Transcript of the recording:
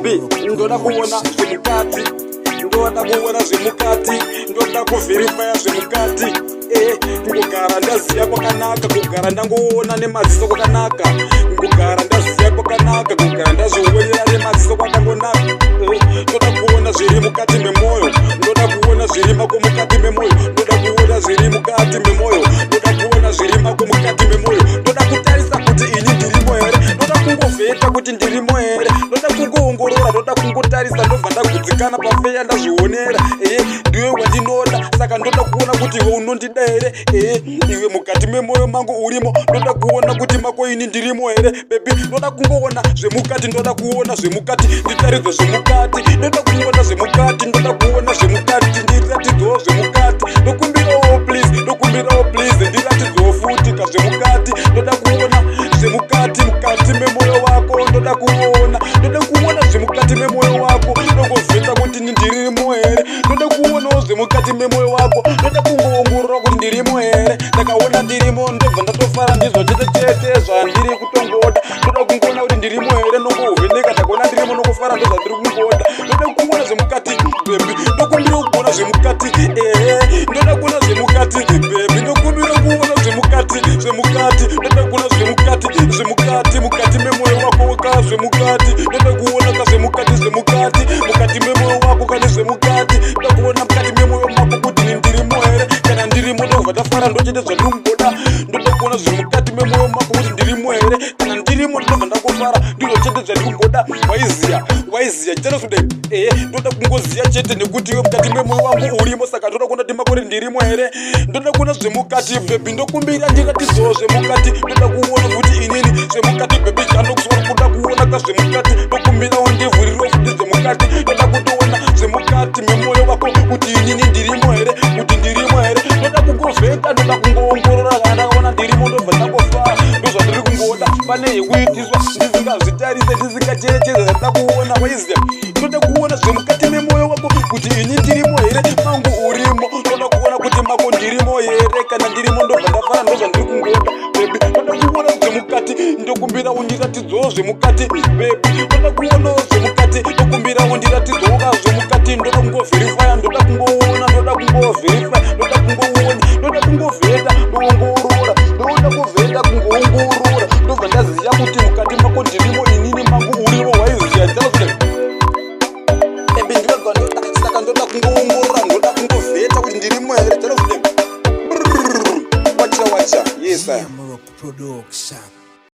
baby, ndoda kuona zvemukati, ndoda kuona zvemukati, ndoda kuverifya zvemukati. Kugara ndaziya kwakanaka, kugara ndangoona nemadziso kwakanaka, kugara ndaziya kwakanaka, kugara ndazvionera nemadziso kwakangonaka. Ndoda kuona zviri mukati memoyo, ndoda kuona zviri mako mukati memoyo, ndoda kuona zviri mukati memoyo, ndoda kuona zviri mako mukati memoyo, ndoda kutarisa kuti ini ndirimo here, ndoda kungovheta kuti ndirimo here, ndoda kungoongorora, ndoda kungotarisa, ndobva ndagutsikana pafeya ndazvionera. Ndiwe wandinoda, saka ndoda kuona kuti iwe unondida here. Iwe mukati memoyo mangu urimo, ndoda kuona kuti mako ini ndirimo here. Baby, ndoda kungoona zvemukati, ndoda kuona zvemukati, nditaridze zvemukati, ndoda kuona zvemukati, ndoda kuona zvemukati, ndiratidzewo zvemukati. Ndokumbirawo please, ndokumbirawo please, ndiratidzewo futi kazvemukati. Ndoda kuona zvemukati mukati memoyo wako, ndoda kuona zvemukati memoyo wako, ndogovheta kuti ndirimo here. Ndoda kuonawo zvemukati memoyo wako, ndoda kungoongorora kuti ndirimo here. Ndakaona ndirimo, ndobva ndatofara ndizvo chete chete zvandiri kutongoda. Ndoda kungoona kuti ndirimo here, nongovheneka, ndakaona ndirimo nokufara ndozva ndiri kungoda. Ndoda kuona zvemukati baby, ndokumbira kuona zvemukati. Ndoda kuona zvemukati baby, ndokumbira kuona zvemukati, zvemukati. Ndoda kuona zvemukati, zvemukati mukati memoyo wako ka zvemukati. Ndoda kuona ka zvemukati, zvemukati mukati memoyo wako kana zvemukati. Ndoda kuona mukati memoyo wako kuti ndirimo here, kana ndirimo ndobva ndafara ndochete zvandiri kungoda. Ndoda kuona zvemukati memoyo wako kuti ndirimo here, kana ndirimo ndobva ndakufara ndizvo chete zvandiri kungoda. Waiziya chero today. Ndoda kungoziya chete nekuti iwe mukati memoyo wangu urimo, saka ndoda kuona kuti makore ndirimo here. Ndoda kuona zvemukati baby, ndokumbira ndiratidzewo zvemukati. Ndoda kuona kuti inini zvemukati baby, chandokusora kuda kuona ka zvemukati. Ndokumbirawo ndivhurirewo futi zvemukati. Ndoda kutoona zvemukati memoyo wako kuti inini ndirimo here, kuti ndirimo here. Ndoda kungovheta, ndoda kungoongorora, kana ndakaona ndirimo ndobva ndangofara ndozvandiri kungoda. Pane yekuitiswa ndisingazvitarise, ndisingacherechedza zvandoda kuona. Waiziya, ndoda kuona zvemukati memoyo wako kuti ini ndirimo here, mangu urimo. Ndoda kuona kuti mako ndirimo here, kana ndirimo ndobva ndafara ndozvandiri kungoda baby. Ndoda kuona zvemukati, ndokumbira undiratidzewo zvemukati baby. Ndoda kuonawo zvemukati, ndokumbira undiratidzewo ka zvemukati. Ndoda kungoverifya, ndoda kungoona, ndoda kungoverifya, ndoda kungoona, ndoda kungovheta, ndoongorora, ndoda kuvheta kungoongorora, ndobva ndaziya kuti mukati mako ndirimo inini, mangu urimo. Waiziya chazve baby, ndinobva ndoda, saka ndoda kungoongorora, ndoda kungovheta kuti ndirimo here. Chazve wacha yes sir. Production.